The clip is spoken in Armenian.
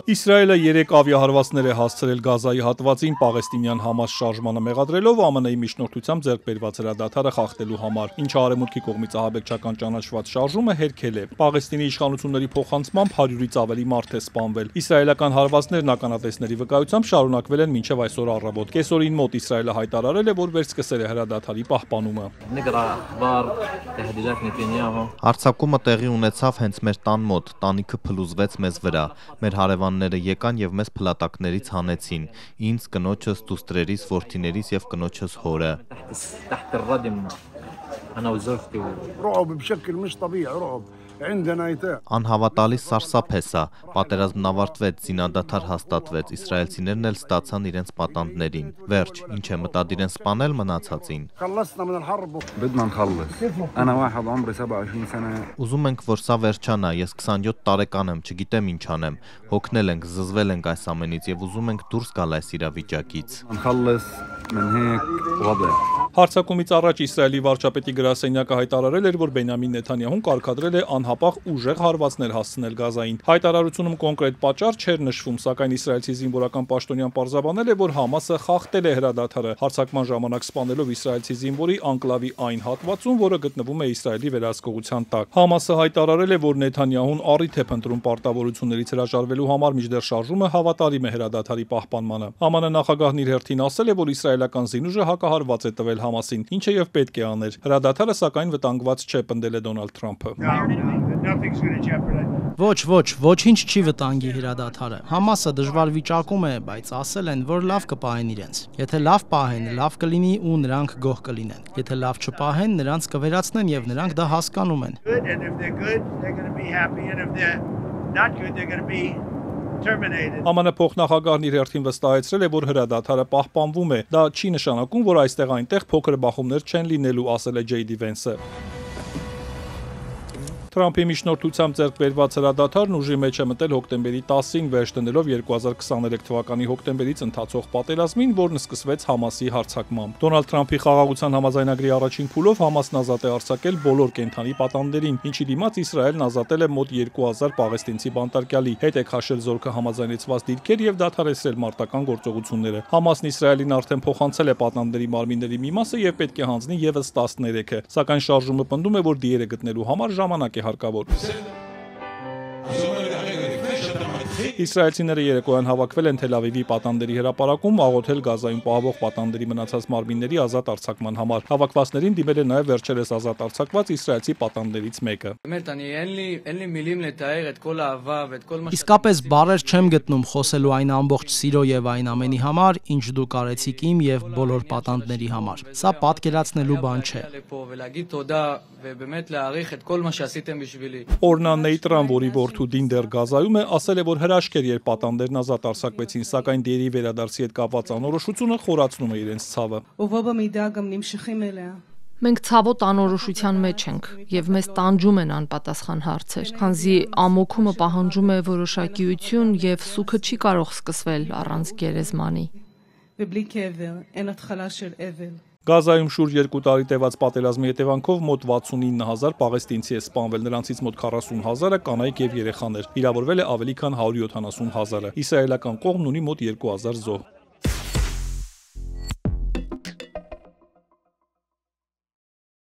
Իսրայելը 3 ավիահարվածներ է հասցրել Գազայի հատվածին պաղեստինյան Համաս շարժմանը մեղադրելով ԱՄՆ-ի միջնորդությամբ ձեռք բերված հրադադարը խախտելու համար, ինչը արևմուտքի կողմից ահաբեկչական ճանաչված շարժումը հերքել է։ Պաղեստինի իշխանությունների փոխանցմամբ 100-ից ավելի մարդ է սպանվել։ Իսրայելական հարվածներն ականատեսների վկայությամբ շարունակվել են մինչև այսօր առավոտ։ Կեսօրին մոտ Իսրայելը հայտարարել է, որ վերսկսել է հրադադարի պահպանումը։ Հարձակումը տեղի ունեցավ հենց մեր տան մոտ, տանիքը փլուզվեց մեզ վրա, մեր հարևանները եկան եւ մեզ փլատակներից հանեցին, ինձ, կնոջս, դուստրերիս, որդիներիս եւ կնոջս հորը։ Անհավատալի սարսափ է սա, պատերազմն ավարտվեց, զինադադար հաստատվեց, իսրայելցիներն էլ ստացան իրենց պատանդներին, վերջ, ինչ է մտադիր են սպանել մնացածին։ Ուզում ենք, որ սա վերջանա, ես 27 տարեկան եմ, չգիտեմ ինչ անեմ, հոգնել ենք, զզվել ենք այս ամենից եւ ուզում ենք դուրս գալ այս իրավիճակից։ Հարձակումից առաջ Իսրայելի վարչապետի գրասենյակը հայտարարել էր, որ Բենյամին Նեթանյահուն կարգադրել է անհապաղ ուժեղ հարվածներ հասցնել Գազային։ Հայտարարությունում կոնկրետ պատճառ չէր նշվում, սակայն իսրայելցի զինվորական պաշտոնյան պարզաբանել է, որ Համասը խախտել է հրադադարը, հարձակման ժամանակ սպանելով իսրայելցի զինվորի անկլավի այն հատվածում, որը գտնվում է Իսրայելի վերահսկողության տակ։ Համասը հայտարարել է, որ Նեթանյահուն առիթ է փնտրում պարտավորություններից հրաժարվելու համար, մինչդեռ շարժումը հավատարիմ է հրադադարի պահպանմանը։ ԱՄՆ նախագահն իր հերթին ասել է, որ իսրայելական զինուժը հակահարված է տվել Համասին, ինչը եւ պետք է աներ։ Հրադադարը սակայն վտանգված չէ, պնդել է Դոնալդ Թրամփը։ Ոչինչ չի վտանգի հրադադարը։ Համասը դժվար վիճակում է, բայց ասել են, որ լավ կպահեն իրենց։ Եթե լավ պահեն, լավ կլինի ու նրանք գոհ կլինեն։ Եթե լավ չպահեն, նրանց կվերացնեն եւ նրանք դա հասկանում են։ ԱՄՆ փոխնախագահն իր հերթին վստահեցրել է, որ հրադադարը պահպանվում է։ Դա չի նշանակում, որ այստեղ-այնտեղ փոքր բախումներ չեն լինելու, ասել է Ջեյ Դի Վենսը։ Թրամփի միջնորդությամբ ձեռք բերված հրադադարն ուժի մեջ է մտել հոկտեմբերի 10-ին, վերջ դնելով 2023 թվականի հոկտեմբերից ընթացող պատերազմին, որն սկսվեց Համասի հարձակմամբ։ Դոնալդ Թրամփի խաղաղության համաձայնագրի առաջին փուլով Համասն ազատ է արձակել բոլոր կենդանի պատանդերին, ինչի դիմաց Իսրայելն ազատել է մոտ 2000 պաղեստինցի բանտարկյալի, հետ է քաշել զորքը համաձայնեցված դիրքեր եւ դադարեցրել մարտական գործողությունները։ Համասն Իսրայելին արդեն փոխանցել է պատանդերի մարմինների մի մասը եւ պետք է հանձնի եւս 13-ը, սակայն շարժումը պնդում է, որ դիերը գտնելու համար ժամանակ է հարկավոր։ Իսրայելցիները երեկոյան հավաքվել են Թել Ավիվի պատանդերի հրապարակում, աղոթել Գազայում պահվող պատանդերի մնացած մարմինների ազատ արձակման համար։ Հավաքվածներին դիմել է նաև վերջերս ազատ արձակված իսրայելցի պատանդերից մեկը։ Իսկապես բառեր չեմ գտնում խոսելու այն ամբողջ սիրո եւ այն ամենի համար, ինչ դուք արեցիք իմ եւ բոլոր պատանդների համար։ Սա պատկերացնելու բան չէ։ Օրնա Նեյտրան, որի որդու Դինդեր Գազայում է, ասել է, որ հրաշք էր, երբ պատանդերն ազատ արձակվեցին, սակայն դերի վերադարձի հետ կապված անորոշությունը խորացնում է իրենց ցավը։ Մենք ցավոտ անորոշության մեջ ենք եւ մեզ տանջում են անպատասխան հարցեր, քանզի ամոքումը պահանջում է որոշակիություն եւ սուքը չի կարող սկսվել առանց գերեզմանի։ Գազայում շուրջ 2 տարի տևած պատերազմի հետևանքով մոտ 69,000 պաղեստինցի է սպանվել, նրանցից մոտ 40,000-ը կանայք եւ երեխաներ։ Վիրավորվել է ավելի քան 170,000-ը։ Իսրայելական կողմն ունի մոտ 2000 զոհ։